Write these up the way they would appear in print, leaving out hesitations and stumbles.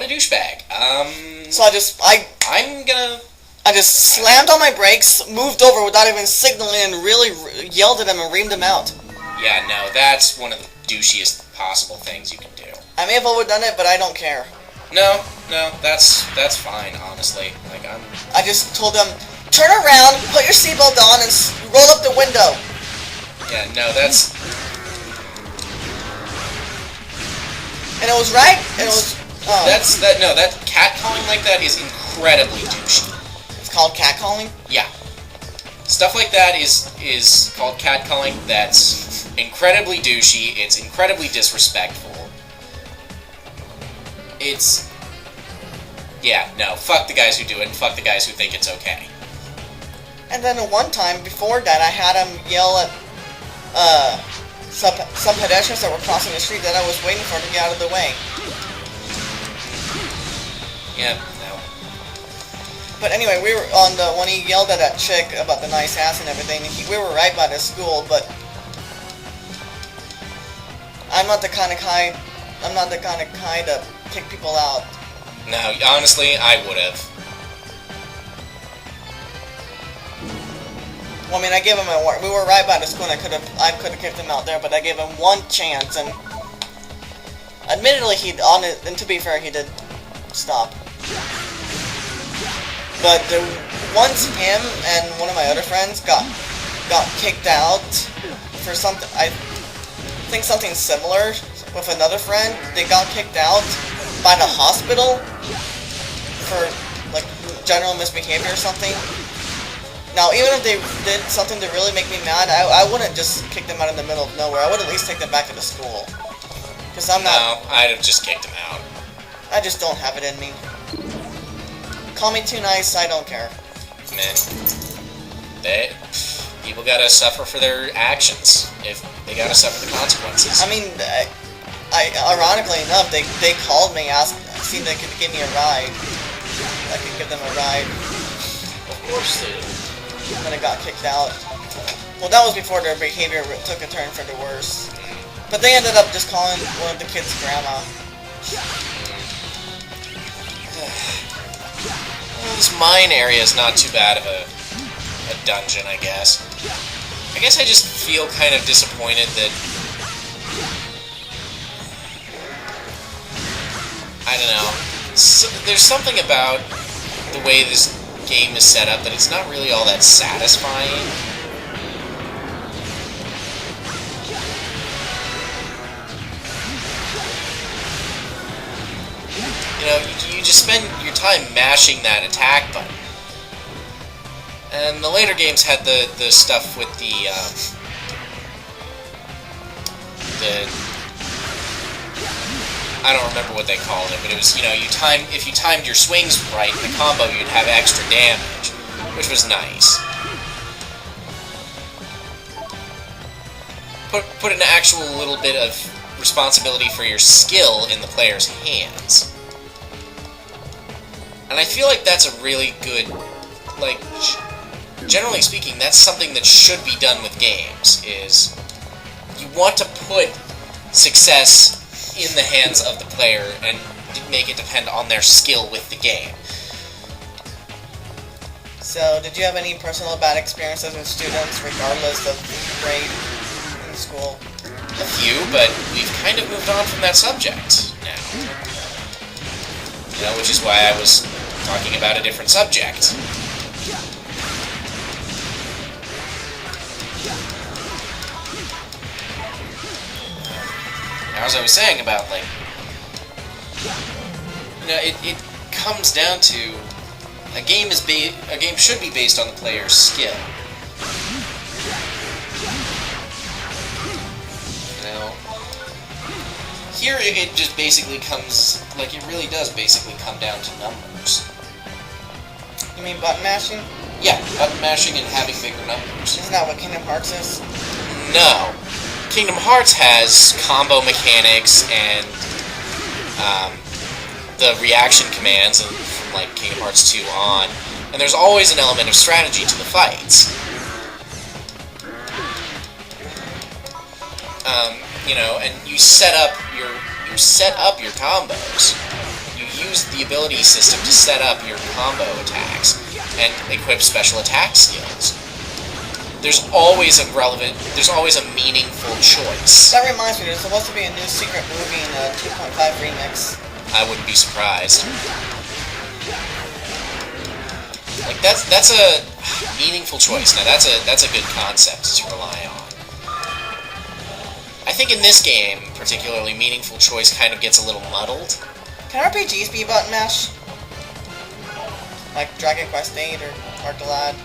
a douchebag. So I just slammed on my brakes, moved over without even signaling, and really yelled at him and reamed him out. Yeah, no, that's one of the douchiest possible things you can do. I may have overdone it, but I don't care. No, that's fine, honestly. I just told him, turn around, put your seatbelt on, and roll up the window. Yeah, no, that's... And it was right, and it was... That catcalling like that is incredibly douchey. It's called catcalling? Yeah. Stuff like that is called catcalling. That's incredibly douchey. It's incredibly disrespectful. It's... Yeah, no, fuck the guys who do it, and fuck the guys who think it's okay. And then one time, before that, I had him yell at some pedestrians that were crossing the street that I was waiting for to get out of the way. Yeah, no. But anyway, we were on the... When he yelled at that chick about the nice ass and everything, we were right by the school, but... I'm not the kind of guy to kick people out. No, honestly, I would have. Well, I mean, I gave him a... We were right by the school, and I could have kicked him out there, but I gave him one chance, and... Admittedly, and to be fair, he did stop. But once him and one of my other friends got kicked out for something... I think something similar with another friend. They got kicked out by the hospital for, like, general misbehavior or something. Now, even if they did something to really make me mad, I wouldn't just kick them out in the middle of nowhere. I would at least take them back to the school. Because I'm not... No, I'd have just kicked them out. I just don't have it in me. Call me too nice, I don't care. Man. People gotta suffer for their actions. If they gotta suffer the consequences. I mean, ironically enough, they called me, see if they could give me a ride. I could give them a ride. Of course they did. And then I got kicked out. Well, that was before their behavior took a turn for the worse. But they ended up just calling one of the kids' grandma. Well, this mine area is not too bad of a dungeon, I guess. I guess I just feel kind of disappointed that... I don't know. There's something about the way this game is set up that it's not really all that satisfying. You know, you just spend your time mashing that attack button. And the later games had the stuff with the I don't remember what they called it, but it was, you know, if you timed your swings right in the combo, you'd have extra damage, which was nice. Put an actual little bit of responsibility for your skill in the player's hands. And I feel like that's a really good, like, generally speaking, that's something that should be done with games, is you want to put success in the hands of the player and make it depend on their skill with the game. So, did you have any personal bad experiences with students, regardless of grade in school? A few, but we've kind of moved on from that subject now. You know, which is why I was talking about a different subject. As I was saying about, like, you know, it comes down to a game should be based on the player's skill. You know, here it just basically comes, like, it really does basically come down to numbers. You mean button mashing? Yeah, button mashing and having bigger numbers. Isn't that what Kingdom Hearts is? No. Kingdom Hearts has combo mechanics and the reaction commands from like Kingdom Hearts 2 on, and there's always an element of strategy to the fights. You know, and you set up you set up your combos. You use the ability system to set up your combo attacks and equip special attack skills. There's always a meaningful choice. That reminds me, there's supposed to be a new secret movie in the 2.5 remix. I wouldn't be surprised. Like that's a meaningful choice. Now that's a good concept to rely on. I think in this game, particularly, meaningful choice kind of gets a little muddled. Can RPGs be button mash? Like Dragon Quest VIII or Arcalad?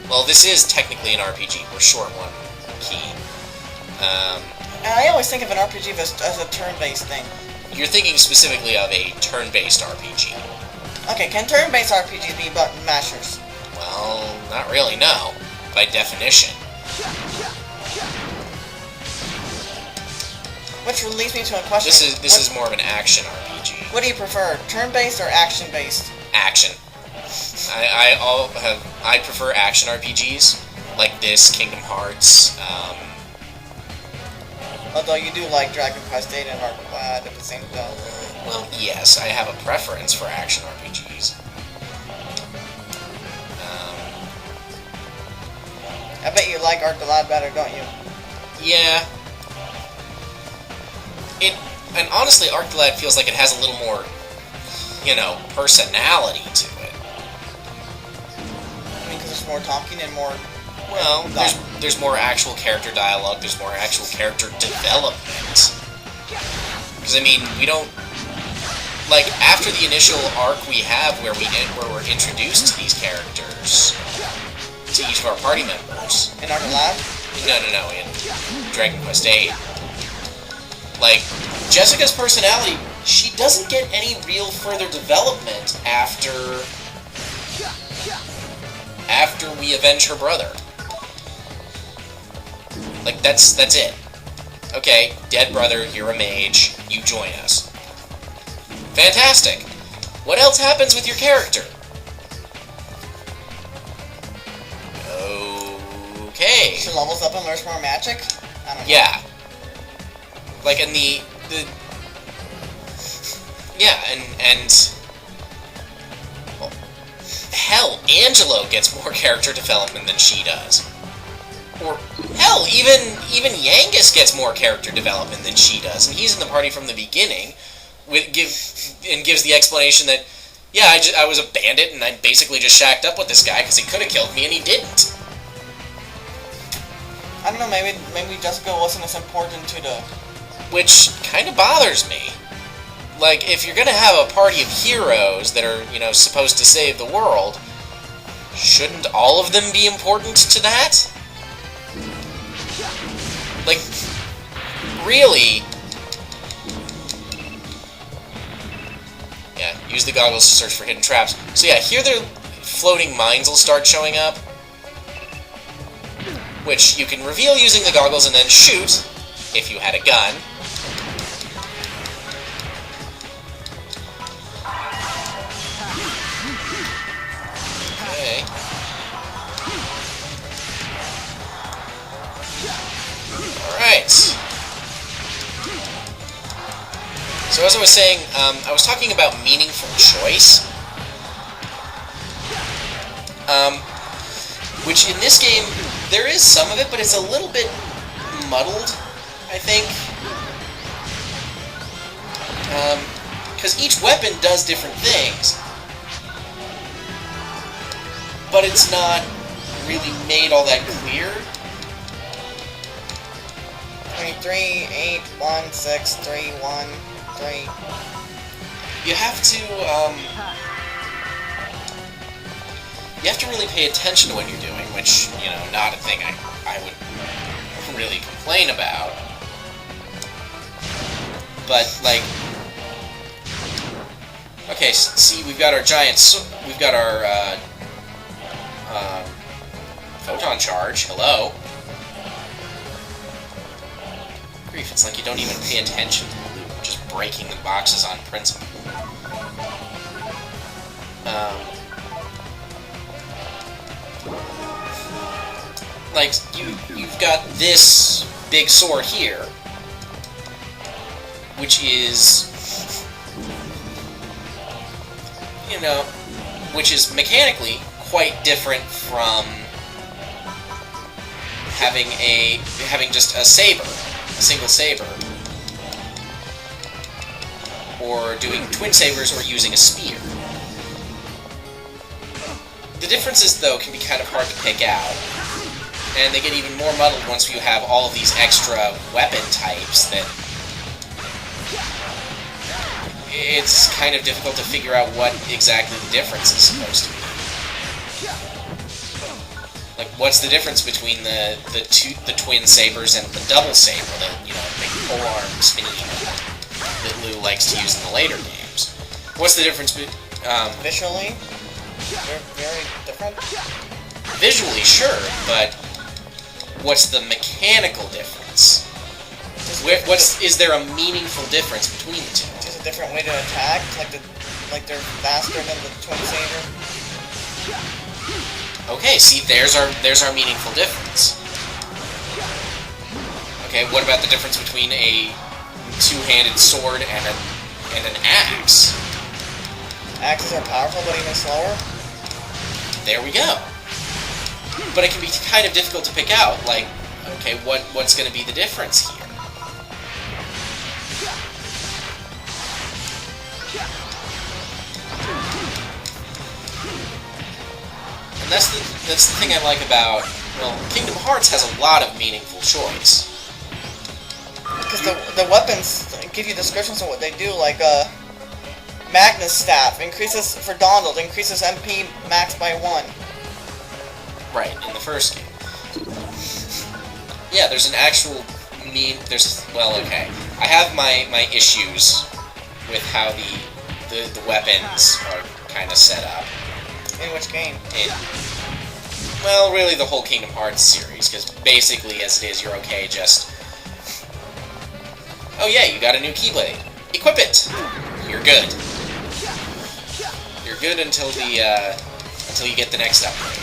Well, this is technically an RPG. We're short one key. And I always think of an RPG as a turn-based thing. You're thinking specifically of a turn-based RPG. Okay, can turn-based RPGs be button mashers? Well, not really, no. By definition. Which leads me to a question. This is more of an action RPG. What do you prefer, turn-based or action-based? Action. I prefer action RPGs like this, Kingdom Hearts. Although you do like Dragon Quest VIII and Arcalad at the same time. Well, yes, I have a preference for action RPGs. I bet you like Arcalad better, don't you? Yeah. And honestly, Arcalad feels like it has a little more, personality to it. I mean, because there's more talking and more... Well, there's more actual character dialogue, there's more actual character development. Because, I mean, we don't... Like, after the initial arc we have where we're introduced to these characters, to each of our party members... In Arcalad? No, in Dragon Quest VIII. Like, Jessica's personality, she doesn't get any real further development after we avenge her brother. Like, that's it. Okay, dead brother, you're a mage, you join us. Fantastic! What else happens with your character? Okay. She levels up and learns more magic? I don't know. Yeah. Like, in the yeah, and well, hell, Angelo gets more character development than she does. Or, hell, even Yangus gets more character development than she does, and he's in the party from the beginning, gives the explanation that, yeah, I was a bandit, and I basically just shacked up with this guy because he could have killed me, and he didn't. I don't know, maybe Jessica wasn't as important to the... Which kind of bothers me. Like, if you're gonna have a party of heroes that are, supposed to save the world, shouldn't all of them be important to that? Like, really? Yeah, use the goggles to search for hidden traps. So yeah, here the floating mines will start showing up, which you can reveal using the goggles and then shoot, if you had a gun. Okay. Alright. So as I was saying, I was talking about meaningful choice. Which in this game, there is some of it, but it's a little bit muddled, I think. Because each weapon does different things. But it's not really made all that clear. 23, 8, 1, 6, 3, 1, 3. You have to really pay attention to what you're doing, which, not a thing I would really complain about. But, like... Okay, see, we've got our we've got our, photon charge. Hello. Grief, it's like you don't even pay attention to the loot, just breaking the boxes on principle. Like, you've got this big sword here, which is, which is mechanically quite different from having just a saber, a single saber, or doing twin sabers or using a spear. The differences, though, can be kind of hard to pick out, and they get even more muddled once you have all of these extra weapon types that it's kind of difficult to figure out what exactly the difference is supposed to be. Like, what's the difference between the twin sabers and the double saber, the big polearm spinny that Lou likes to use in the later games? What's the difference visually? They're very different. Visually, sure, but what's the mechanical difference? Is there a meaningful difference between the two? Just a different way to attack, like they're faster than the twin saber. Okay, see, there's our meaningful difference. Okay, what about the difference between a two-handed sword and an axe? Axes are powerful, but even slower. There we go. But it can be kind of difficult to pick out, like, okay, what's going to be the difference here? And that's the thing I like about, Kingdom Hearts has a lot of meaningful choice. Because the weapons give you descriptions of what they do, like, Magnus Staff increases, for Donald, increases MP max by 1. Right, in the first game. Yeah, there's an actual okay. I have my issues with how the weapons are kind of set up. In which game? Really the whole Kingdom Hearts series, because basically, as it is, you're okay just... Oh yeah, you got a new Keyblade. Equip it! You're good. You're good until you get the next upgrade.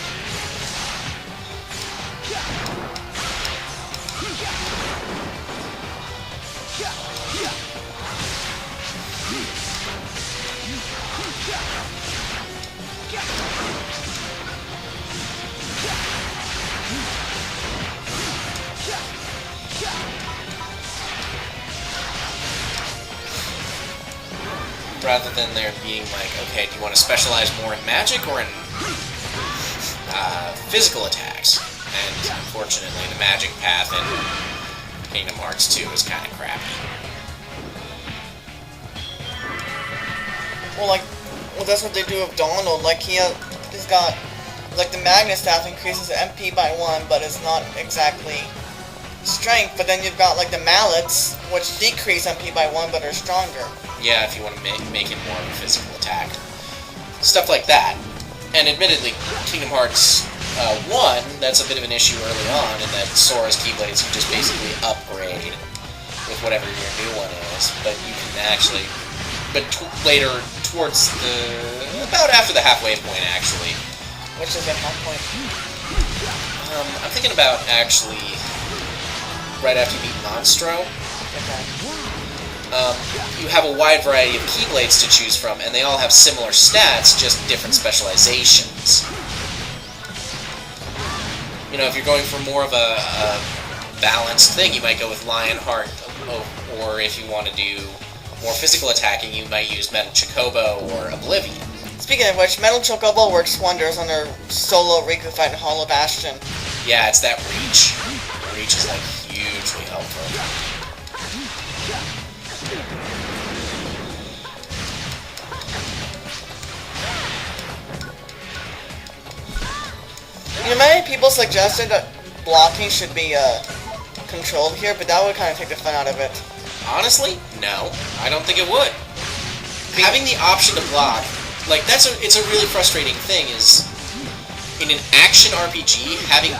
Rather than there being like, okay, do you want to specialize more in magic or in physical attacks? And unfortunately, the magic path in Kingdom Hearts 2 is kind of crappy. Well, that's what they do with Donald. Like, he's got, like, the Magnus Staff increases MP by 1, but it's not exactly strength. But then you've got, like, the Mallets, which decrease MP by 1, but are stronger. Yeah, if you want to make it more of a physical attack. Stuff like that. And admittedly, Kingdom Hearts 1, that's a bit of an issue early on, in that Sora's Keyblades you just basically upgrade with whatever your new one is. But you can actually... But later, towards about after the halfway point, actually. Which is the half point? I'm thinking about, actually, right after you beat Monstro. Okay. You have a wide variety of Keyblades to choose from, and they all have similar stats, just different specializations. If you're going for more of a balanced thing, you might go with Lionheart, or if you want to do more physical attacking, you might use Metal Chocobo or Oblivion. Speaking of which, Metal Chocobo works wonders on their solo Riku fight in Hollow Bastion. Yeah, it's that reach. Reach is, hugely helpful. Many people suggested that blocking should be controlled here, but that would kind of take the fun out of it. Honestly, no. I don't think it would. Having the option to block, it's a really frustrating thing, is in an action RPG, having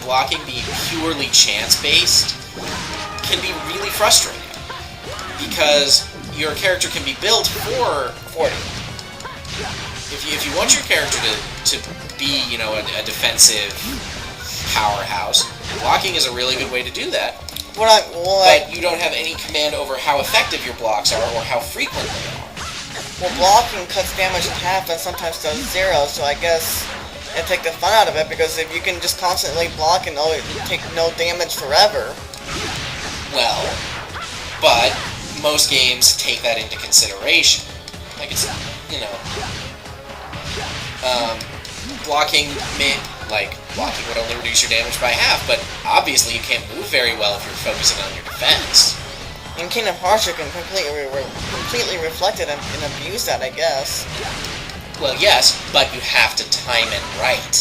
blocking be purely chance-based can be really frustrating. Because your character can be built for 40. If you want your character to be, a defensive powerhouse, blocking is a really good way to do that. But you don't have any command over how effective your blocks are or how frequent they are. Well, blocking cuts damage in half and sometimes does 0, so I guess it take the fun out of it, because if you can just constantly block and take no damage forever. Well, but most games take that into consideration. Like, it's, you know, blocking would only reduce your damage by half, but obviously you can't move very well if you're focusing on your defense. In Kingdom Hearts, you can completely reflect it and abuse that, I guess. Well, yes, but you have to time it right.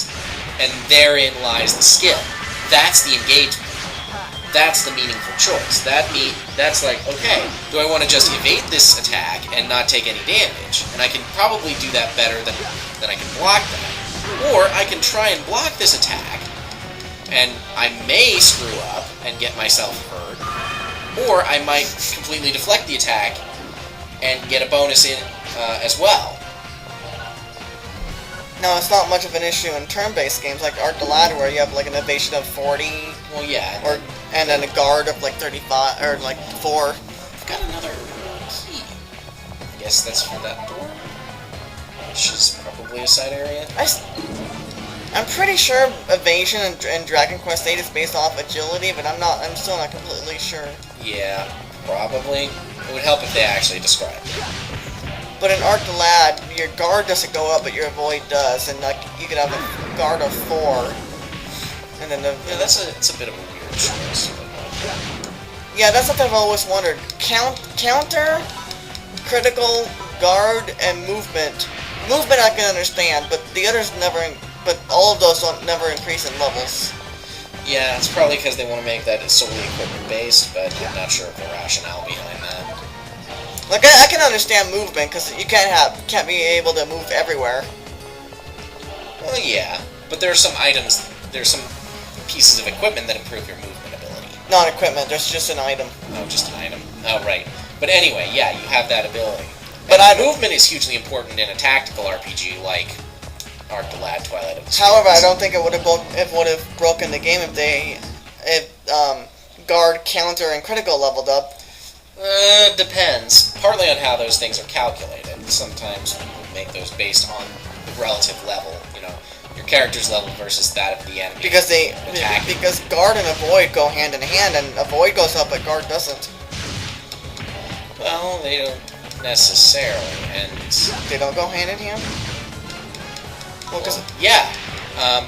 And therein lies the skill. That's the engagement. That's the meaningful choice. That's like, okay, do I want to just evade this attack and not take any damage? And I can probably do that better than I can block that. Or I can try and block this attack, and I may screw up and get myself hurt. Or I might completely deflect the attack and get a bonus in as well. No, it's not much of an issue in turn-based games like Art the Ladder, where you have like an evasion of 40. Well, yeah. And then a guard of like 35, or like 4. I've got another key. I guess that's for that door, which is probably a side area. I'm pretty sure evasion in Dragon Quest VIII is based off agility, but I'm still not completely sure. Yeah, probably. It would help if they actually described it. But in Art the Lad, your guard doesn't go up, but your avoid does, and like you could have a guard of 4, and then it's a bit of a weird choice. Yeah, that's something I've always wondered. Counter, critical, guard, and movement. Movement I can understand, but the others never. But all of those don't never increase in levels. Yeah, it's probably because they want to make that solely equipment based, but I'm not sure of the rationale behind that. Like I can understand movement because you can't be able to move everywhere. Well, yeah, but there are some items, there's some pieces of equipment that improve your movement ability. Not equipment, there's just an item. Oh, just an item. Oh, right. But anyway, yeah, you have that ability. But movement is hugely important in a tactical RPG like Art the Lad, Twilight of the Spirits. However, I don't think it would have broken the game if guard, counter, and critical leveled up. Depends. Partly on how those things are calculated. Sometimes people make those based on the relative level, you know, your character's level versus that of the enemy. Because guard and avoid go hand in hand, and avoid goes up, but guard doesn't. Well, they don't necessarily, and they don't go hand in hand. Well, yeah,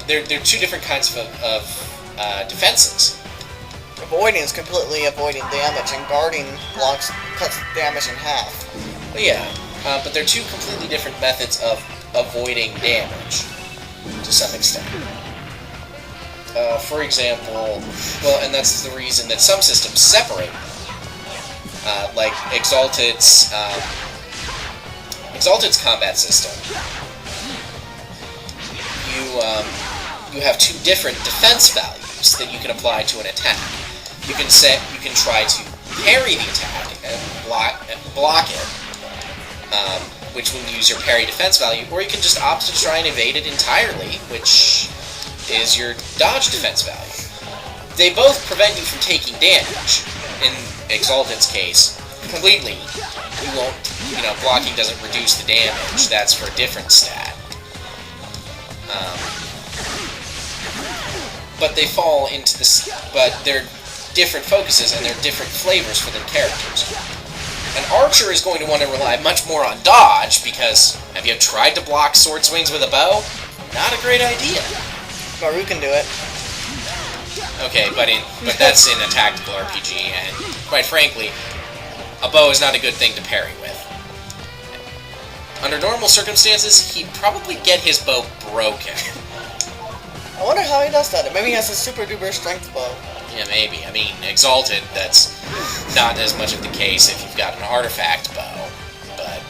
they're two different kinds of defenses. Avoiding is completely avoiding damage, and guarding cuts damage in half. Well, yeah, but they're two completely different methods of avoiding damage, to some extent. For example, well, and that's the reason that some systems separate them. Like Exalted's combat system. You have two different defense values that you can apply to an attack. You can try to parry the attack and block it, which will use your parry defense value, or you can just opt to try and evade it entirely, which is your dodge defense value. They both prevent you from taking damage. In Exalted's case, completely. You won't, blocking doesn't reduce the damage. That's for a different stat. But they fall into this. But they're different focuses and they're different flavors for their characters. An archer is going to want to rely much more on dodge because have you tried to block sword swings with a bow? Not a great idea. Maru can do it. Okay, but that's in a tactical RPG, and quite frankly, a bow is not a good thing to parry with. Under normal circumstances, he'd probably get his bow broken. I wonder how he does that. Maybe he has a super duper strength bow. Yeah, maybe. I mean, Exalted, that's not as much of the case if you've got an artifact bow, but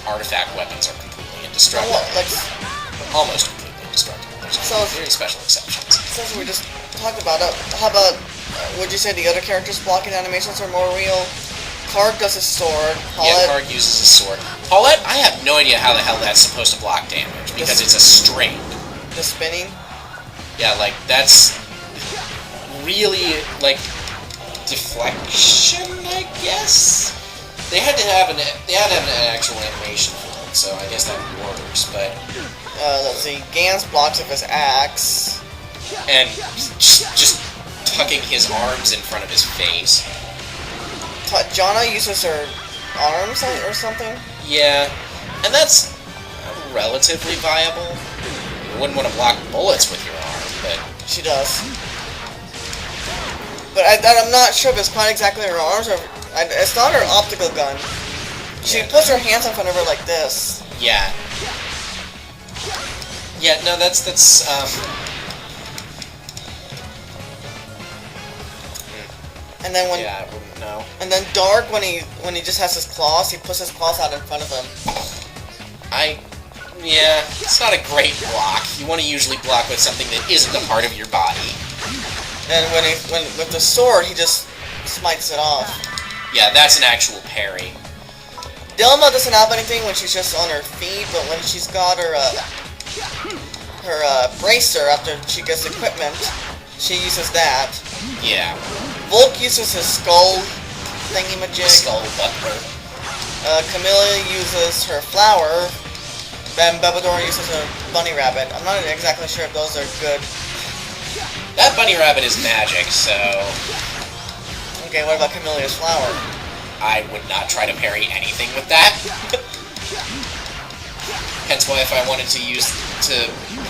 artifact weapons are completely indestructible. Almost completely indestructible. There's very special exceptions. Since we just talked about it, how about, would you say the other characters' blocking animations are more real? Card does his sword. Paulette, Card uses his sword. Paulette, I have no idea how the hell that's supposed to block damage, because it's a string. The spinning? Yeah, that's really, deflection, I guess. They had to have an actual animation for it, so I guess that works. But let's see. Gans blocks with his axe, and just tucking his arms in front of his face. Jana uses her arms or something. Yeah, and that's relatively viable. You wouldn't want to block bullets with your arm, but she does. But I'm not sure if it's quite exactly her arms or it's not her optical gun. She puts her hands in front of her like this. Yeah. Yeah. No, that's And then when I wouldn't know. And then Dark, when he just has his claws, he puts his claws out in front of him. Yeah, it's not a great block. You want to usually block with something that isn't a part of your body. And when with the sword, he just smites it off. Yeah, that's an actual parry. Dilma doesn't have anything when she's just on her feet, but when she's got her bracer after she gets equipment, she uses that. Yeah. Volk uses his skull thingy-majig. Skull buckler. Camilla uses her flower. And Bebador uses a bunny rabbit. I'm not exactly sure if those are good. That bunny rabbit is magic, so... Okay, what about Camilla's flower? I would not try to parry anything with that. Hence why if I wanted to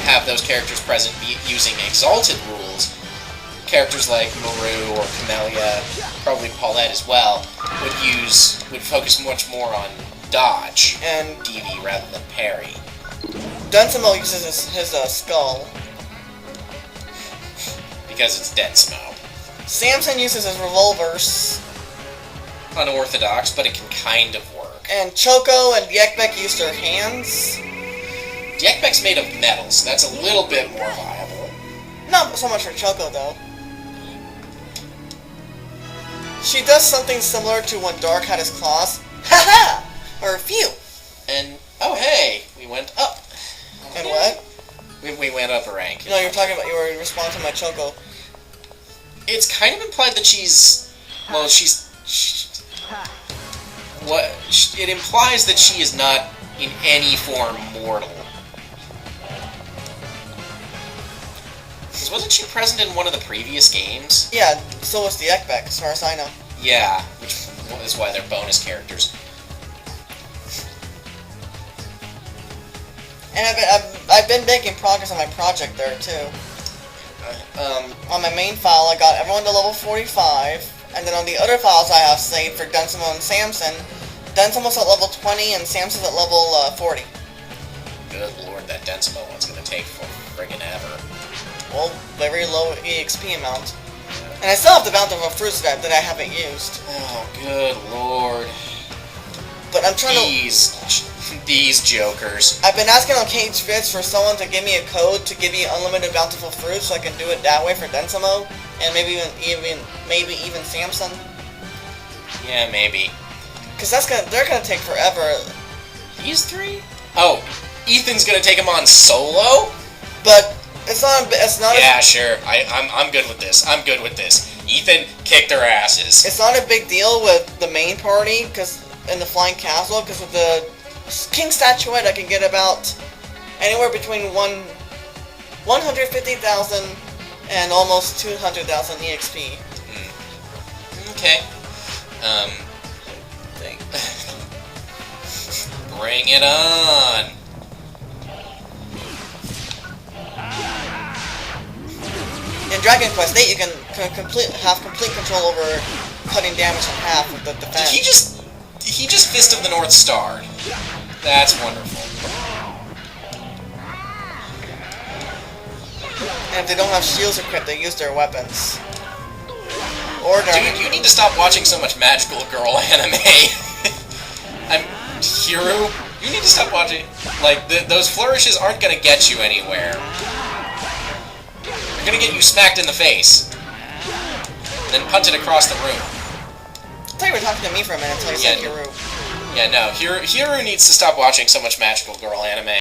have those characters present using exalted rules, characters like Maru or Camellia, probably Paulette as well, would focus much more on dodge and DV rather than parry. Densimo uses his skull. Because it's Densimo. Samson uses his revolvers. Unorthodox, but it can kind of work. And Choco and Yekbek use their hands. Yekbek's made of metal, so that's a little bit more viable. Not so much for Choco, though. She does something similar to when Dark had his claws. Ha-ha! Or phew! And, oh hey, we went up. And what? We went up a rank. No, you were responding to my Choco. It's kind of implied that it implies that she is not in any form mortal. Because wasn't she present in one of the previous games? Yeah, so was the Ekbek, as far as I know. Yeah, which is why they're bonus characters. And I've been making progress on my project there, too. On my main file, I got everyone to level 45, and then on the other files I have saved for Densimo and Samson, Densimo's at level 20 and Samson's at level 40. Good lord, that Densimo one's gonna take for friggin' ever. Well, very low EXP amount. And I still have the bountiful fruits that I haven't used. Oh, good lord. But I'm trying These jokers. I've been asking on Cage Fits for someone to give me a code to give me unlimited bountiful fruits so I can do it that way for Densimo. And maybe even Samson. Yeah, maybe. Because they're gonna take forever. These three? Oh, Ethan's gonna take him on solo? But it's not. Yeah, sure. I'm good with this. I'm good with this. Ethan, kick their asses. It's not a big deal with the main party, because in the Flying Castle, because with the King Statuette, I can get about anywhere between 150,000 and almost 200,000 EXP. Okay. Bring it on. In Dragon Quest VIII, you can have complete control over cutting damage in half with the defense. He just Fist of the North Star. That's wonderful. And if they don't have shields equipped, they use their weapons. Dude, you need to stop watching so much magical girl anime. Hiru, you need to stop watching. Like, those flourishes aren't gonna get you anywhere. They're gonna get you smacked in the face. Then punted across the room. I thought you were talking to me for a minute until you said Hiru. Yeah, no. Hiru needs to stop watching so much magical girl anime.